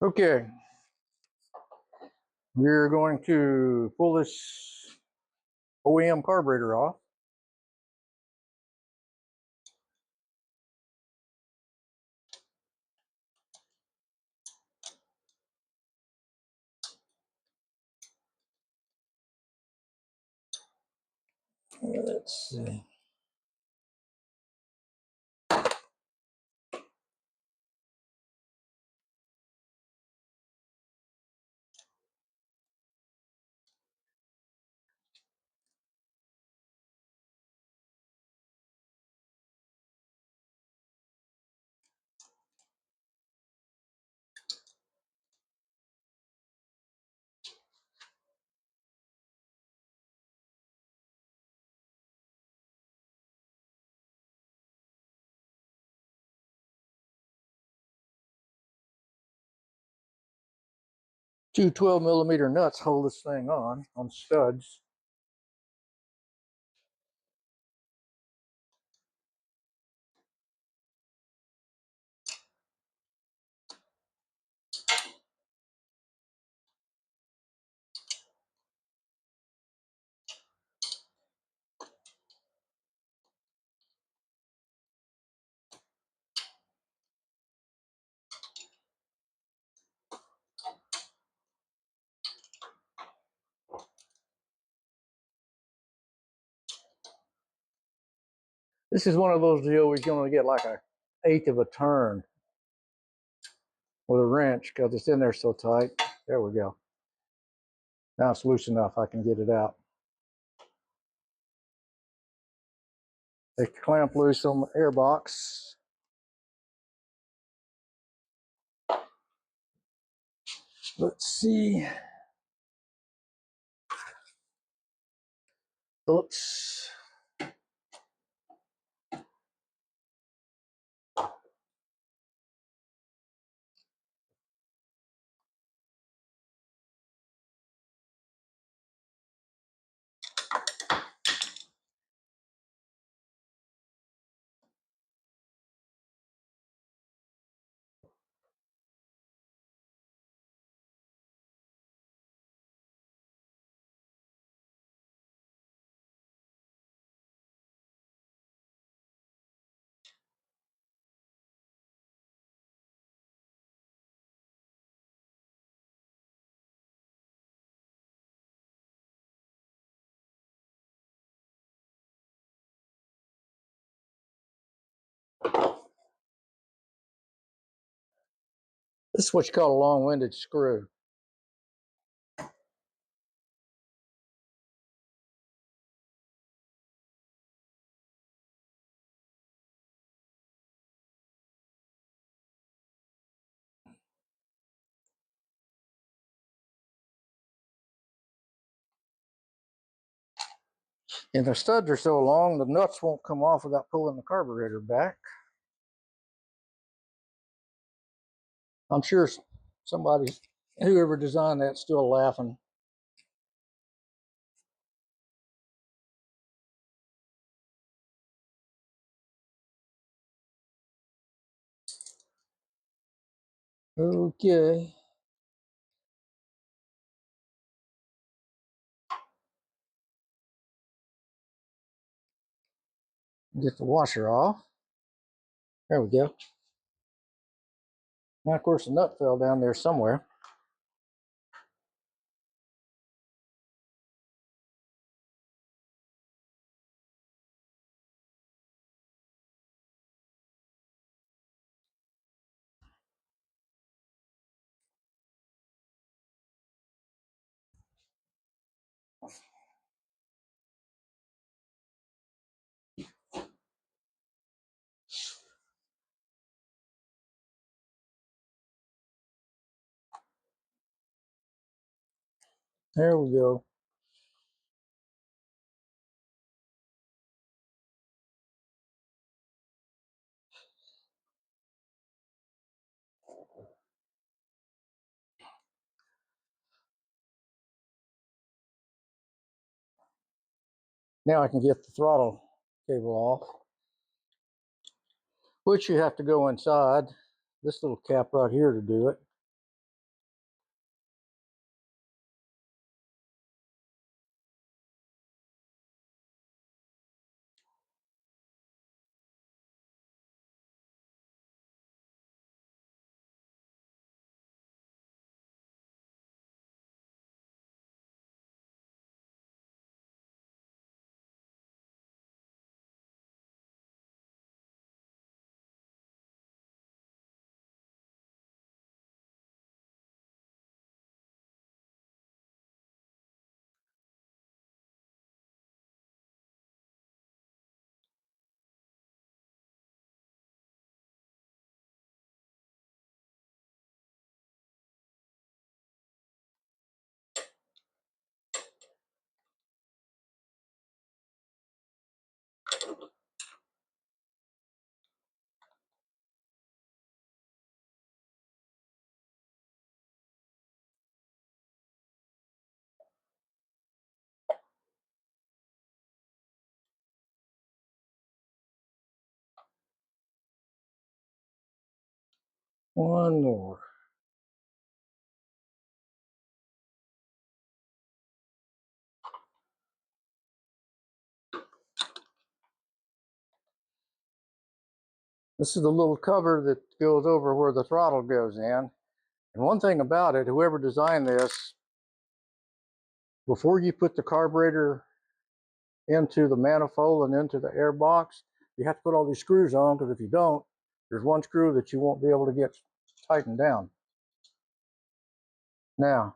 Okay, we're going to pull this OEM carburetor off. Let's see. Two 12mm nuts hold this thing on studs. This is one of those deals where you're going to get like an eighth of a turn with a wrench because it's in there so tight. There we go. Now it's loose enough I can get it out. Take the clamp loose on the air box. Let's see. Oops. This is what you call a long-winded screw. And the studs are so long, the nuts won't come off without pulling the carburetor back. I'm sure somebody, whoever designed that, still laughing. Okay. Get the washer off. There we go. Now, of course, the nut fell down there somewhere. There we go. Now I can get the throttle cable off, which you have to go inside this little cap right here to do it. One more. This is the little cover that goes over where the throttle goes in. And one thing about it, whoever designed this, before you put the carburetor into the manifold and into the air box, you have to put all these screws on, because if you don't, there's one screw that you won't be able to get tightened down. Now,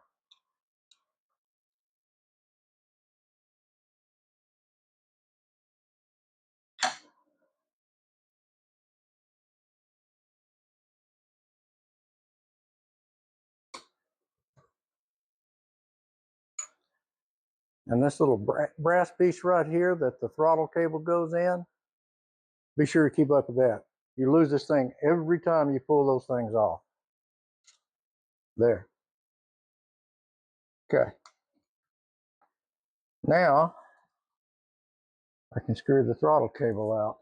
and this little brass piece right here that the throttle cable goes in, be sure to keep up with that. You lose this thing every time you pull those things off. There. Okay. Now, I can screw the throttle cable out.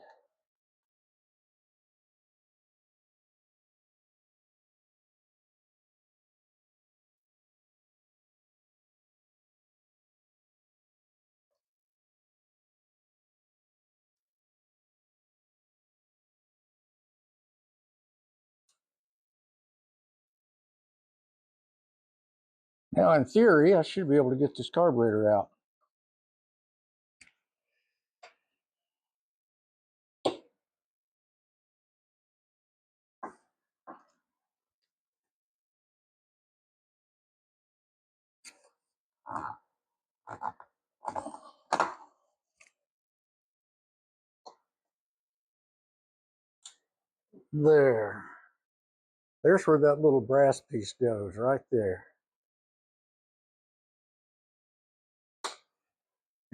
Now, in theory, I should be able to get this carburetor out. There. There's where that little brass piece goes, right there.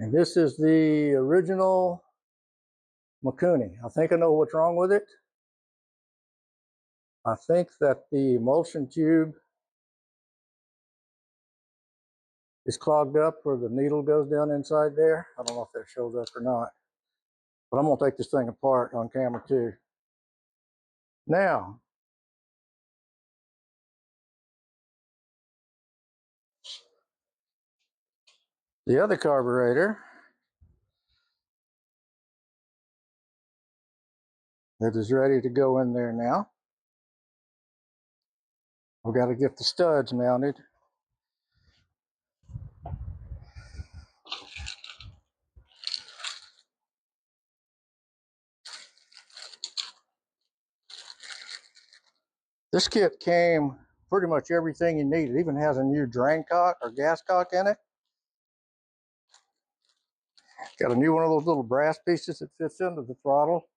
And this is the original Mikuni. I think I know what's wrong with it. I think that the emulsion tube is clogged up where the needle goes down inside there. I don't know if that shows up or not. But I'm going to take this thing apart on camera too. Now, the other carburetor that is ready to go in there now. We've got to get the studs mounted. This kit came pretty much everything you need. It even has a new drain cock or gas cock in it. Got a new one of those little brass pieces that fits into the throttle.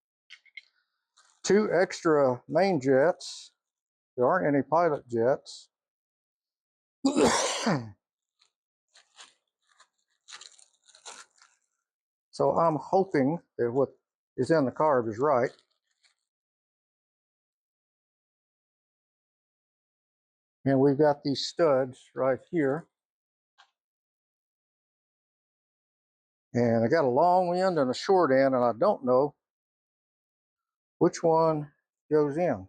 2 extra main jets. There aren't any pilot jets. So I'm hoping that what is in the carb is right. And we've got these studs right here. And I got a long end and a short end, and I don't know which one goes in.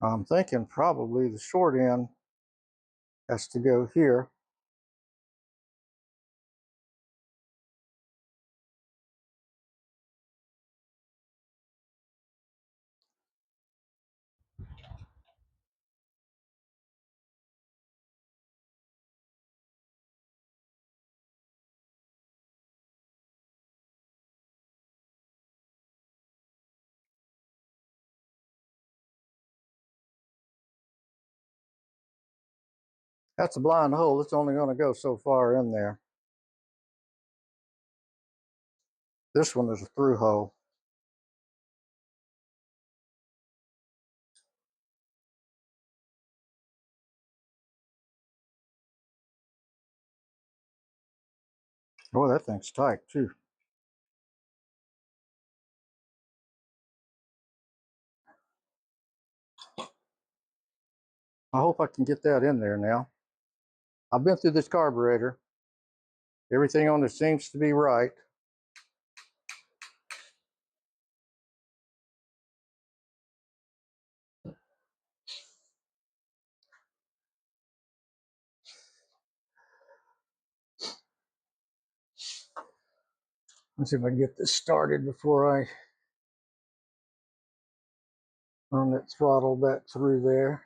I'm thinking probably the short end has to go here. That's a blind hole. It's only going to go so far in there. This one is a through hole. Boy, that thing's tight too. I hope I can get that in there now. I've been through this carburetor. Everything on it seems to be right. Let's see if I can get this started before I run that throttle back through there.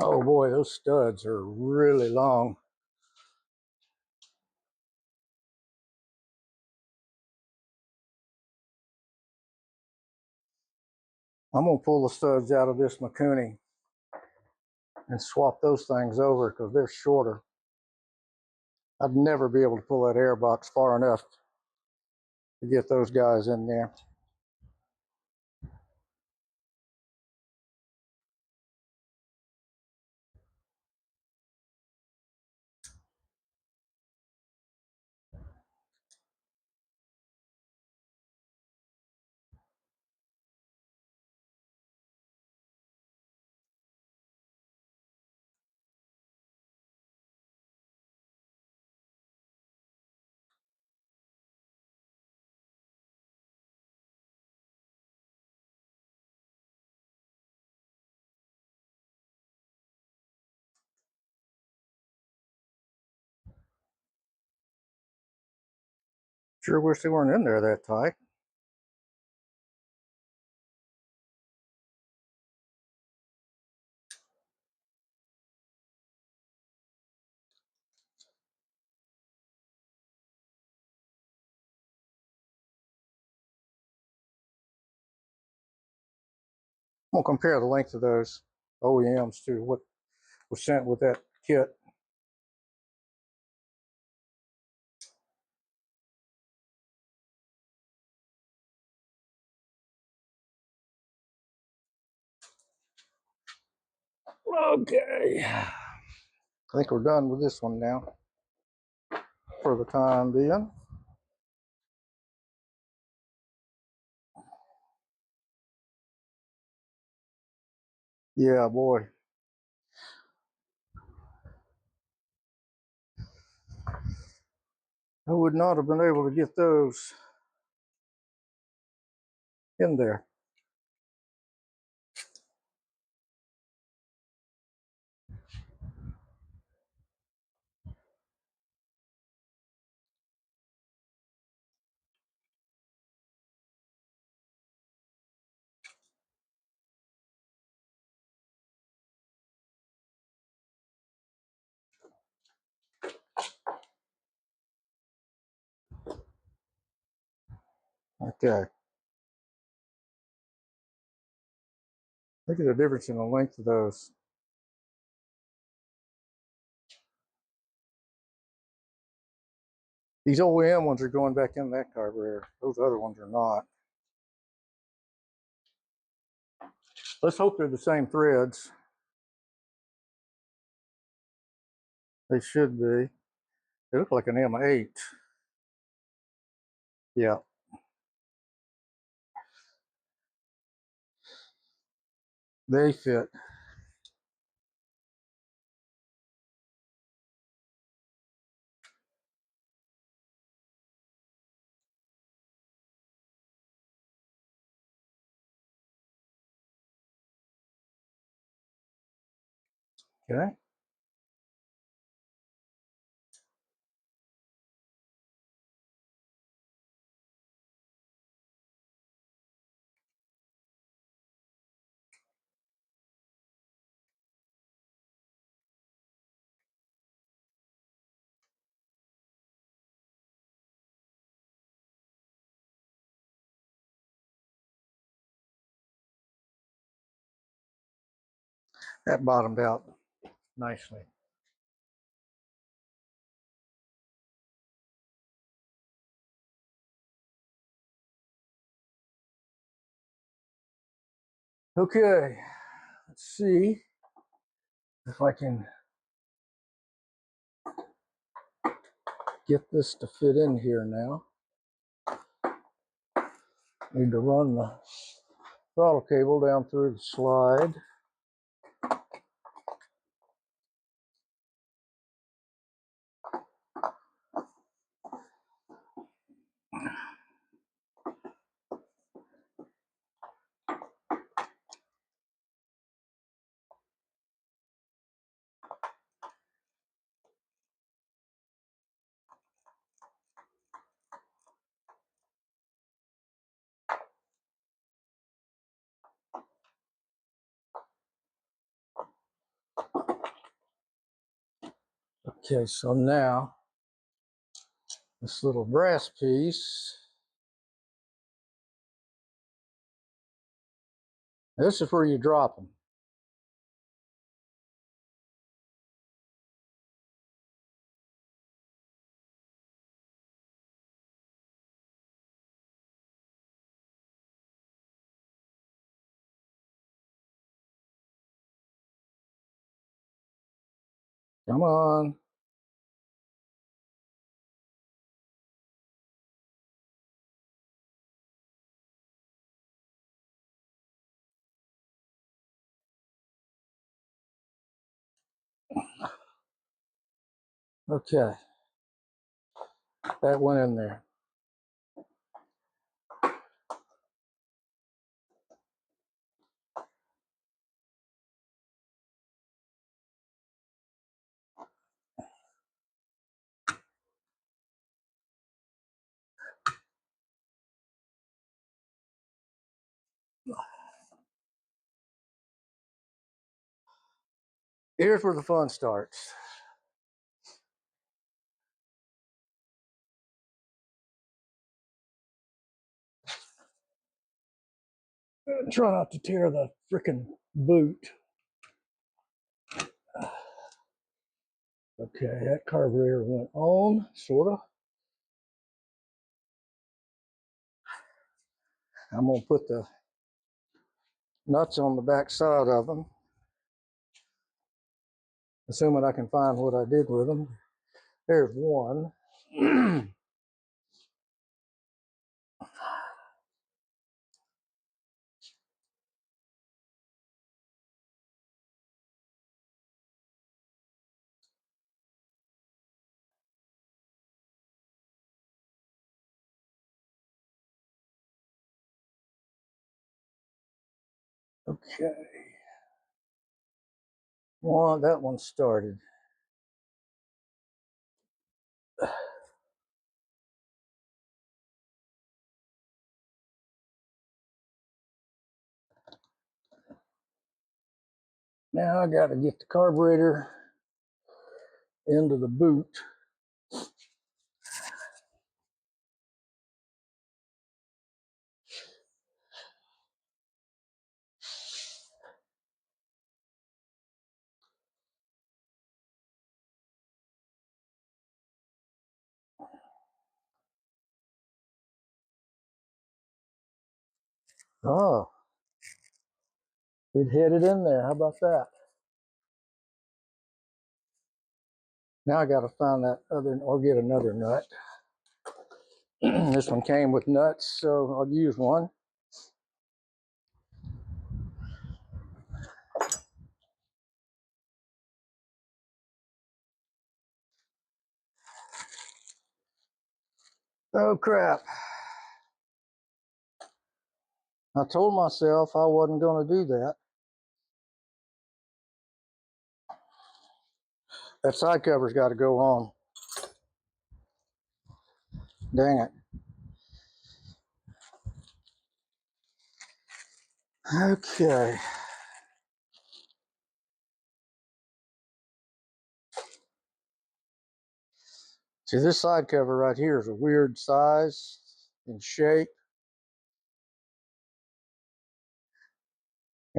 Oh boy, those studs are really long. I'm going to pull the studs out of this Mikuni and swap those things over because they're shorter. I'd never be able to pull that air box far enough to get those guys in there. Sure wish they weren't in there that tight. I'm going to compare the length of those OEMs to what was sent with that kit. Okay. I think we're done with this one now for the time being. Yeah, boy. I would not have been able to get those in there. Okay. Look at the difference in the length of those. These OEM ones are going back in that carburetor. Those other ones are not. Let's hope they're the same threads. They should be. They look like an M8. Yeah. They fit. Okay. That bottomed out nicely. Okay. Let's see if I can get this to fit in here now. Need to run the throttle cable down through the slide. Okay, so now this little brass piece, this is where you drop them. Come on. Okay, that went in there. Here's where the fun starts. Try not to tear the freaking boot. Okay, that carburetor went on, sort of. I'm going to put the nuts on the back side of them, assuming I can find what I did with them. There's one. Okay. Well, that one started. Now I got to get the carburetor into the boot. Oh, it headed in there. How about that? Now I got to find that other, or get another nut. This one came with nuts, so I'll use one. Oh crap. I told myself I wasn't going to do that. That side cover's got to go on. Dang it. Okay. See, this side cover right here is a weird size and shape.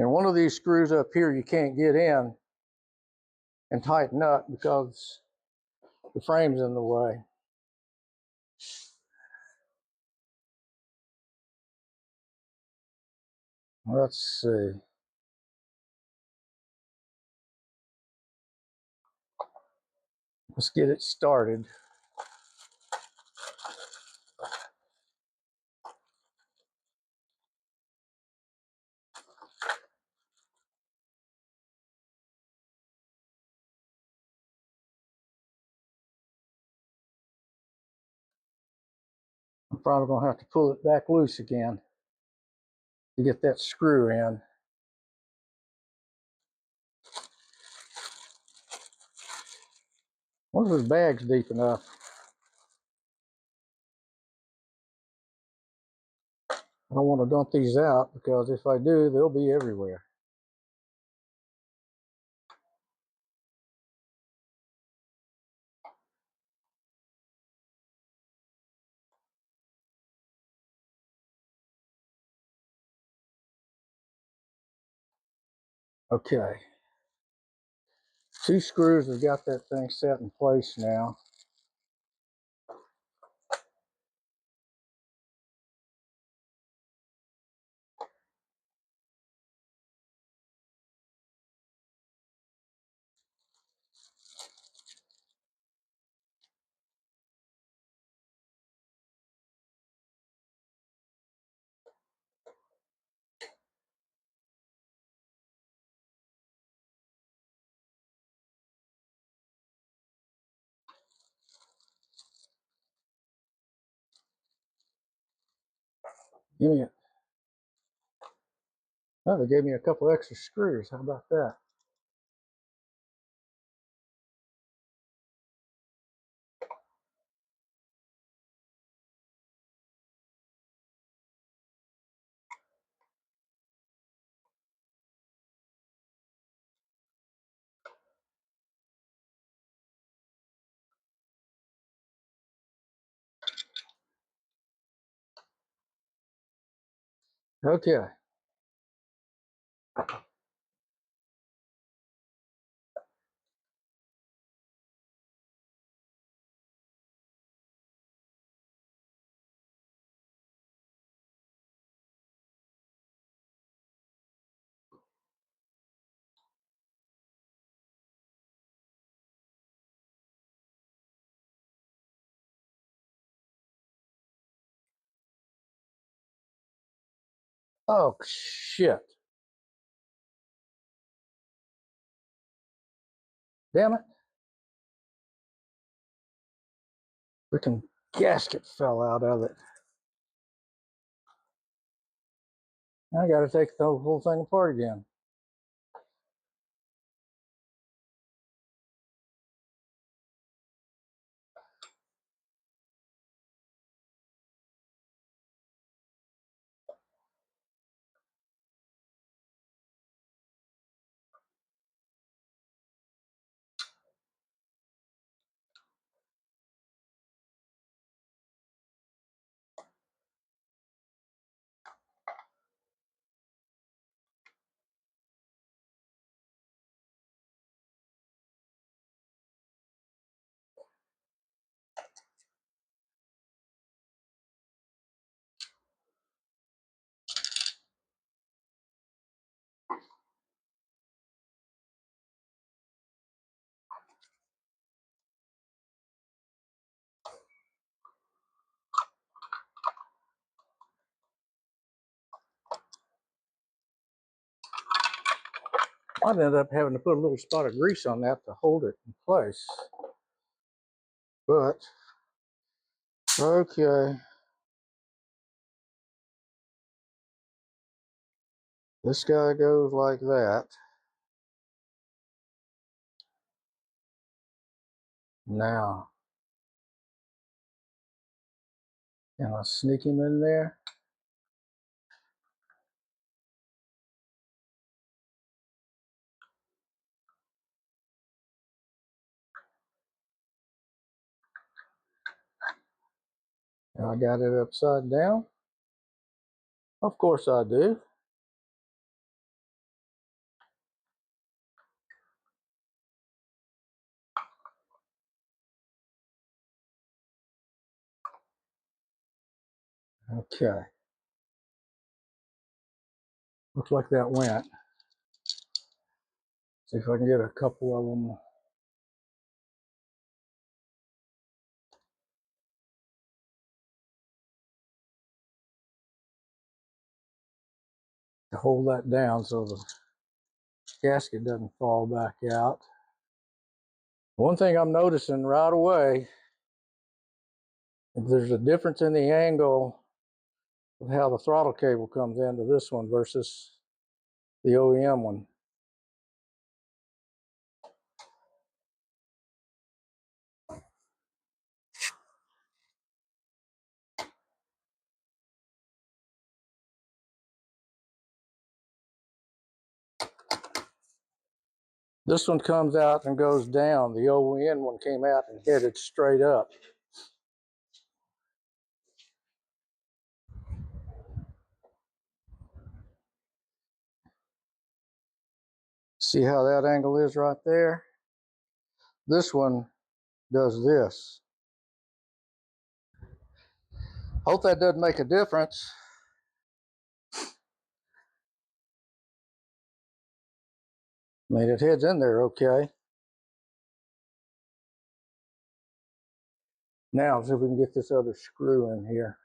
And one of these screws up here you can't get in and tighten up because the frame's in the way. Let's see. Let's get it started. I'm probably going to have to pull it back loose again to get that screw in. I wonder if this bag's deep enough. I don't want to dump these out because if I do, they'll be everywhere. Okay. 2 screws have got that thing set in place now. Give me a, oh, they gave me a couple extra screws. How about that? Okay. Oh, shit. Damn it. Freaking gasket fell out of it. I got to take the whole thing apart again. I ended up having to put a little spot of grease on that to hold it in place. But, okay. This guy goes like that. Now, can I sneak him in there? And I got it upside down. Of course I do. Okay. Looks like that went. See if I can get a couple of them to hold that down so the gasket doesn't fall back out. One thing I'm noticing right away, there's a difference in the angle of how the throttle cable comes into this one versus the OEM one. This one comes out and goes down. The OEM one came out and headed straight up. See how that angle is right there? This one does this. Hope that doesn't make a difference. I mean, it heads in there okay. Now, see if we can get this other screw in here.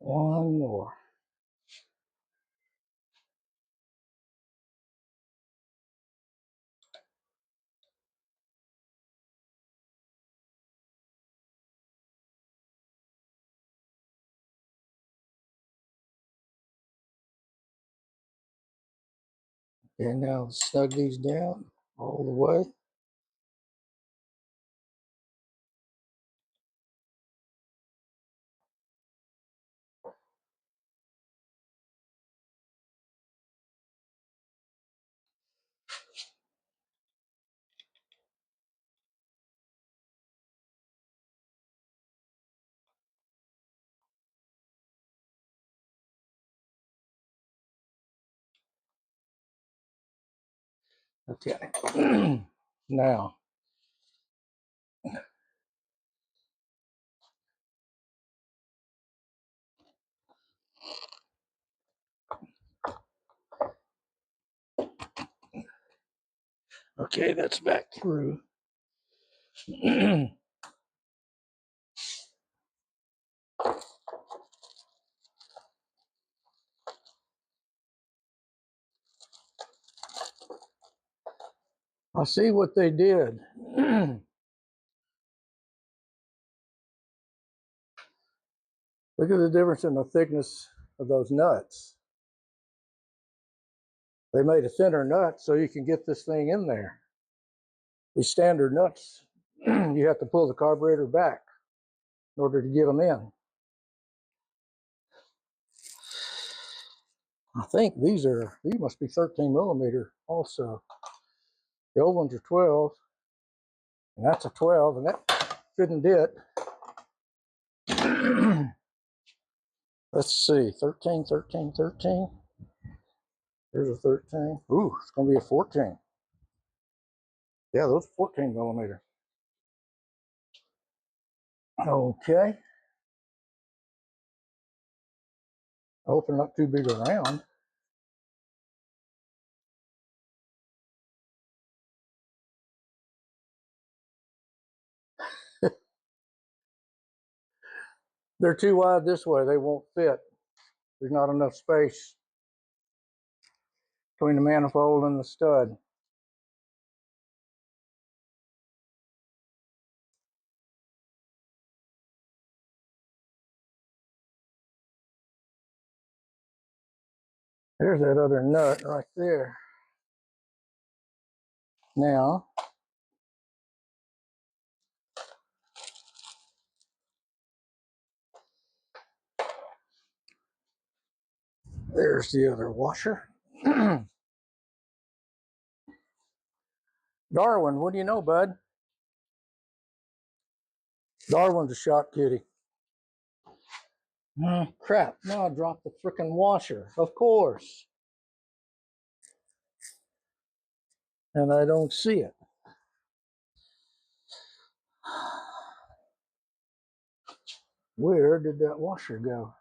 One more. And now snug these down all the way. Okay. Now, okay, that's back through. I see what they did. Look at the difference in the thickness of those nuts. They made a thinner nut so you can get this thing in there. These standard nuts, you have to pull the carburetor back in order to get them in. I think these must be 13 millimeter also. The old ones are 12, and that's a 12, and that shouldn't it. Let's see, 13, 13, 13. Here's a 13. Ooh, it's gonna be a 14. Yeah, those are 14 millimeter. Okay. I hope they're not too big around. They're too wide this way, they won't fit. There's not enough space between the manifold and the stud. There's that other nut right there. Now, there's the other washer. Darwin, what do you know, bud? Darwin's a shot kitty. Crap, now I dropped the frickin' washer, of course. And I don't see it. Where did that washer go?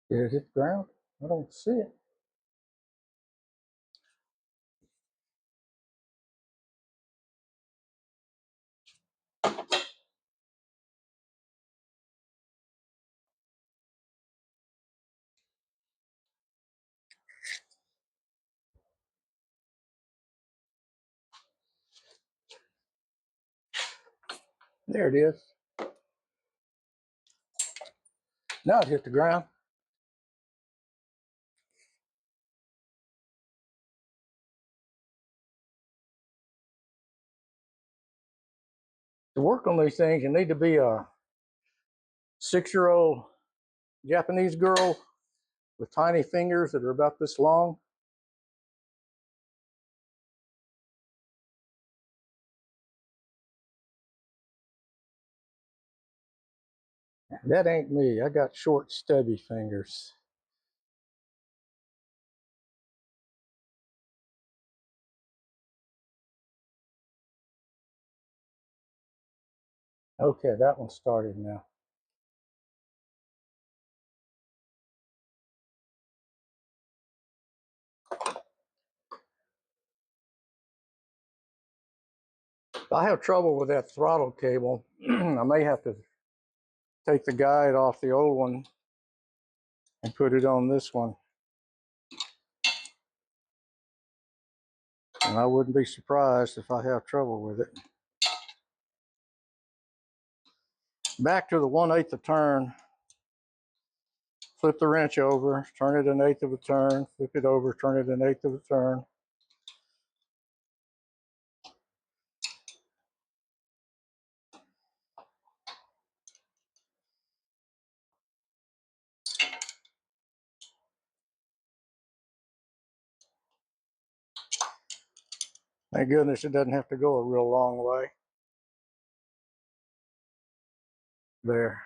Did it hit the ground? I don't see it. There it is. Now it hit the ground. To work on these things, you need to be a 6-year-old Japanese girl with tiny fingers that are about this long. That ain't me. I got short, stubby fingers. Okay, that one started now. I have trouble with that throttle cable. I may have to take the guide off the old one and put it on this one. And I wouldn't be surprised if I have trouble with it. Back to the 1/8 a turn. Flip the wrench over, turn it 1/8 of a turn, flip it over, turn it 1/8 of a turn. Thank goodness it doesn't have to go a real long way. There.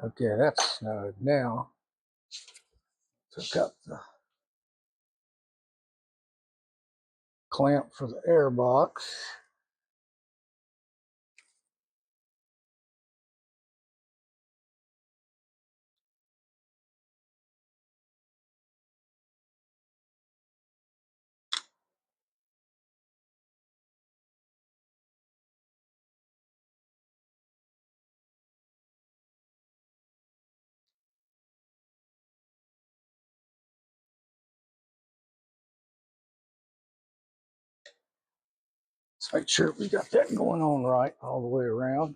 Okay, that's snug. Now, took up the clamp for the air box. Let's make sure we got that going on right all the way around.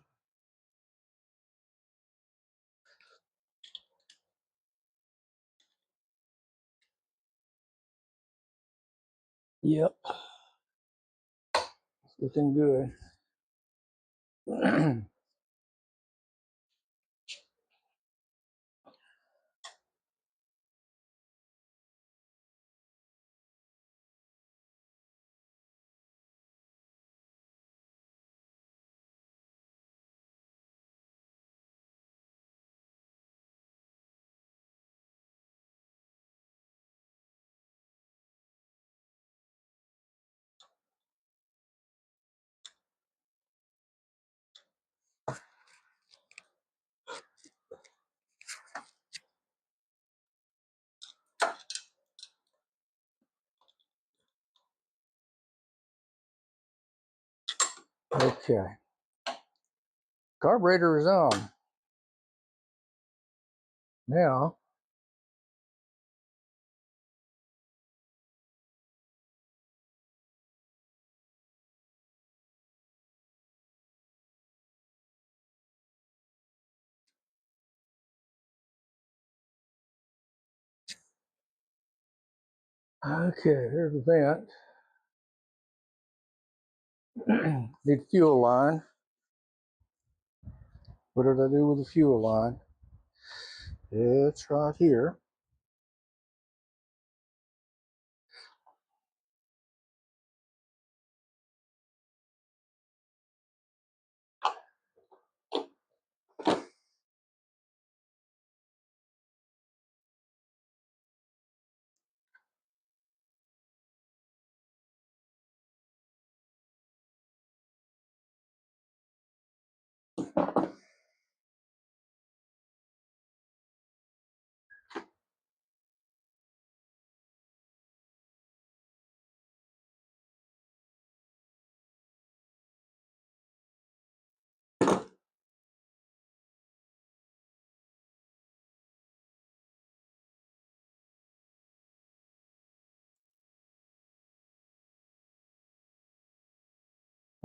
Yep, looking good. Okay, carburetor is on. Now, Okay, there's the vent. Need fuel line. What did I do with the fuel line? It's right here.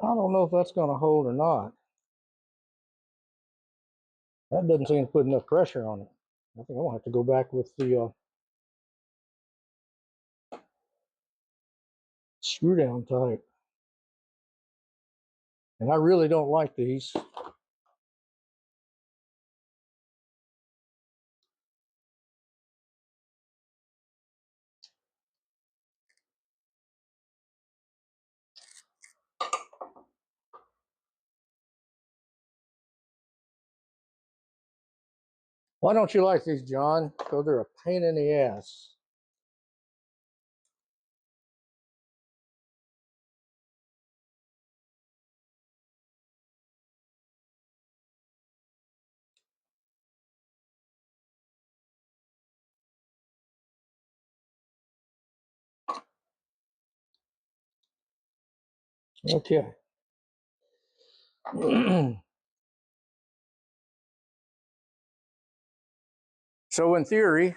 I don't know if that's going to hold or not. That doesn't seem to put enough pressure on it. I think I'm going to have to go back with the screw down type. And I really don't like these. Why don't you like these, John? Because they're a pain in the ass. Okay. So in theory,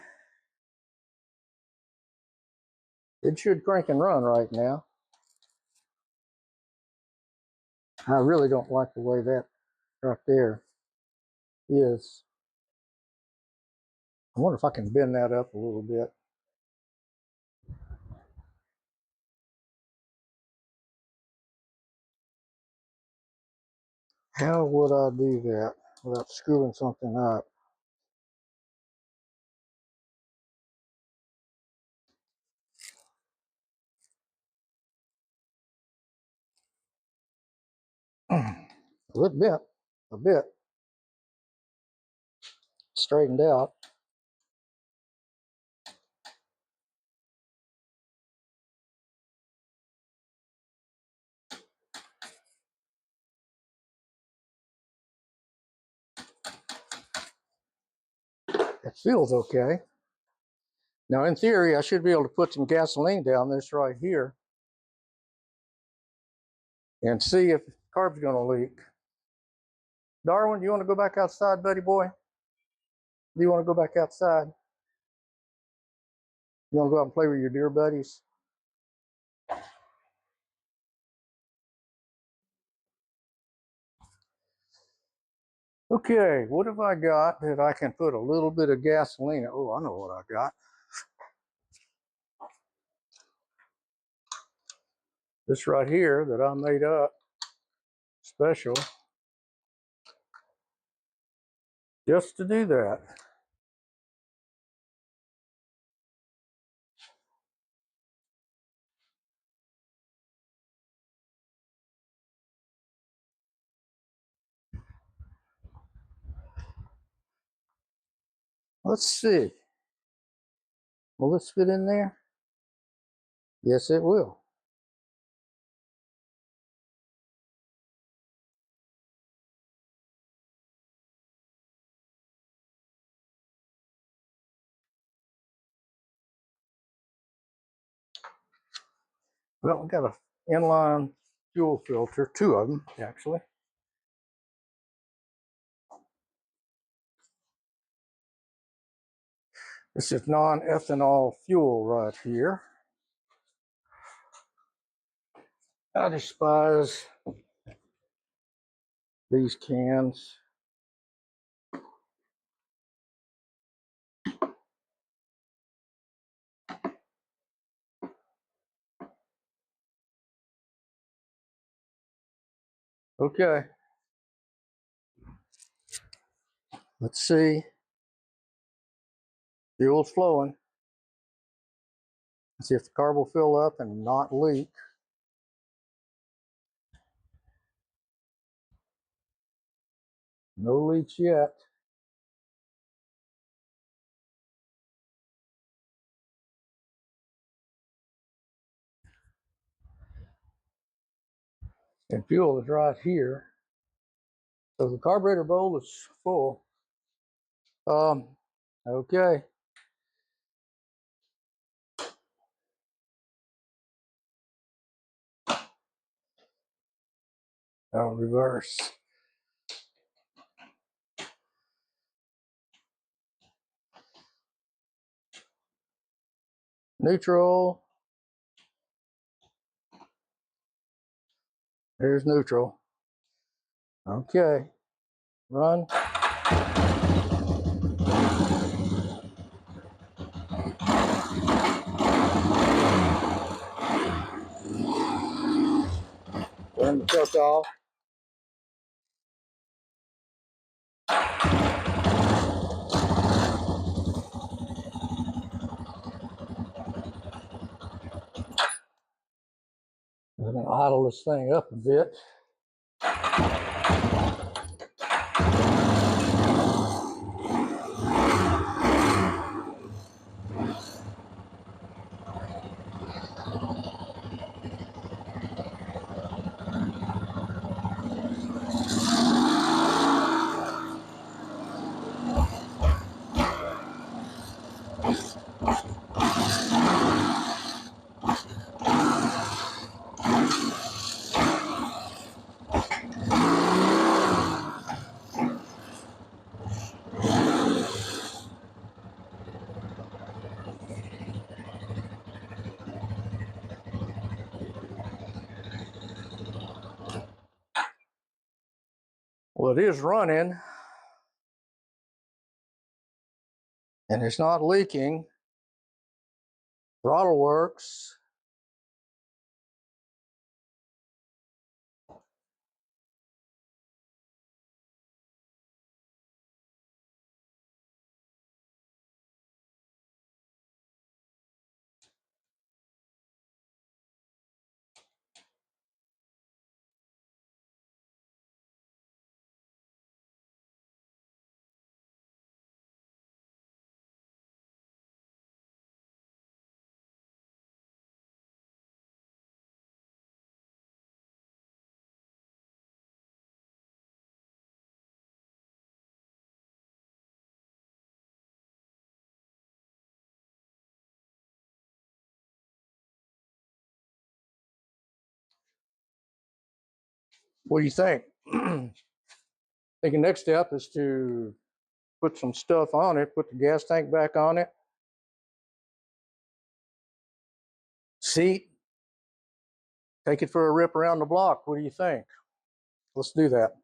it should crank and run right now. I really don't like the way that right there is. I wonder if I can bend that up a little bit. How would I do that without screwing something up? A little bit, a bit straightened out. It feels okay. Now, in theory, I should be able to put some gasoline down this right here and see if the carb's going to leak. Darwin, do you want to go back outside, buddy boy? Do you want to go back outside? You want to go out and play with your deer buddies? Okay, what have I got that I can put a little bit of gasoline? Oh, I know what I got. This right here that I made up special just to do that. Let's see. Will this fit in there? Yes, it will. Well, we got a inline fuel filter, two of them actually. This is non-ethanol fuel right here. I despise these cans. Okay. Let's see. Fuel's flowing. Let's see if the carb will fill up and not leak. No leaks yet. And fuel is right here. So the carburetor bowl is full. Okay. I'll reverse. Neutral. There's neutral. Okay. Run. Turn the truck off. I'm going to idle this thing up a bit. Well, it is running and it's not leaking. Throttle works. What do you think? I think the next step is to put some stuff on it, put the gas tank back on it, seat, take it for a rip around the block. What do you think? Let's do that.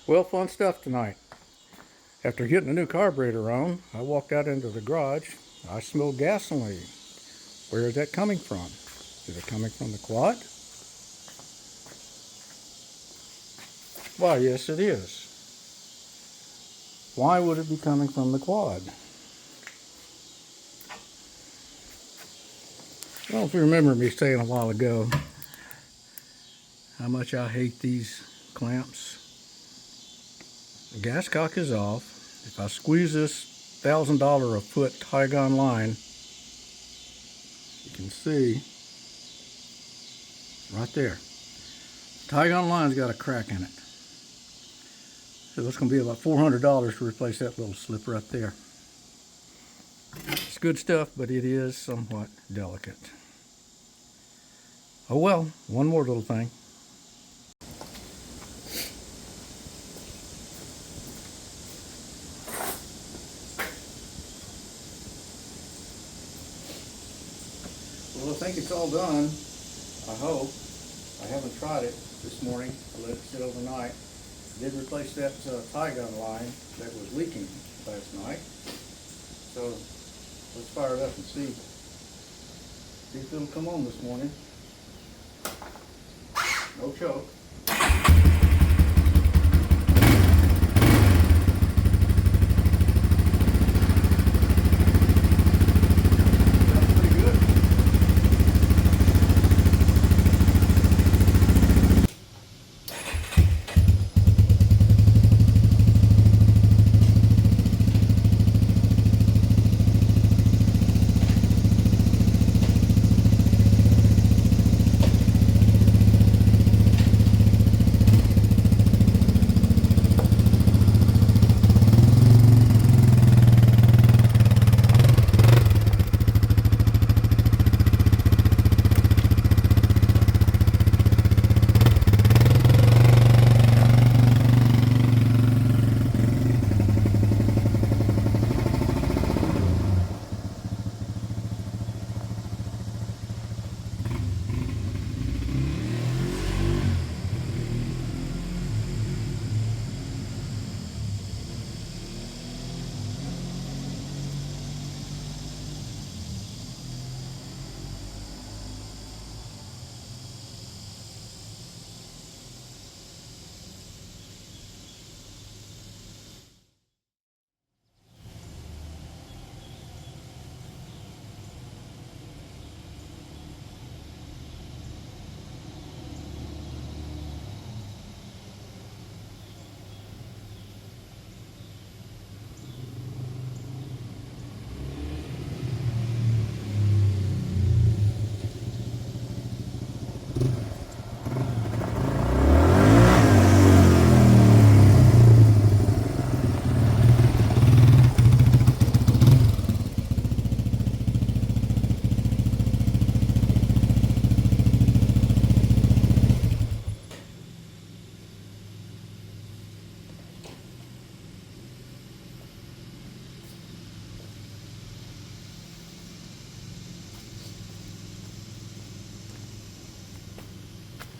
Well, fun stuff tonight. After getting the new carburetor on, I walked out into the garage. I smelled gasoline. Where is that coming from? Is it coming from the quad? Why, yes it is. Why would it be coming from the quad? Well, if you remember me saying a while ago how much I hate these clamps. The gas cock is off. If I squeeze this $1,000 a foot Tygon line, you can see right there. Tygon line's got a crack in it. So it's going to be about $400 to replace that little slip right there. It's good stuff, but it is somewhat delicate. Oh well, one more little thing. Well, I think it's all done. I hope. I haven't tried it this morning. I let it sit overnight. I did replace that Tygon line that was leaking last night. So let's fire it up and see if it'll come on this morning. No choke.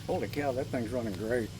Holy cow, that thing's running great.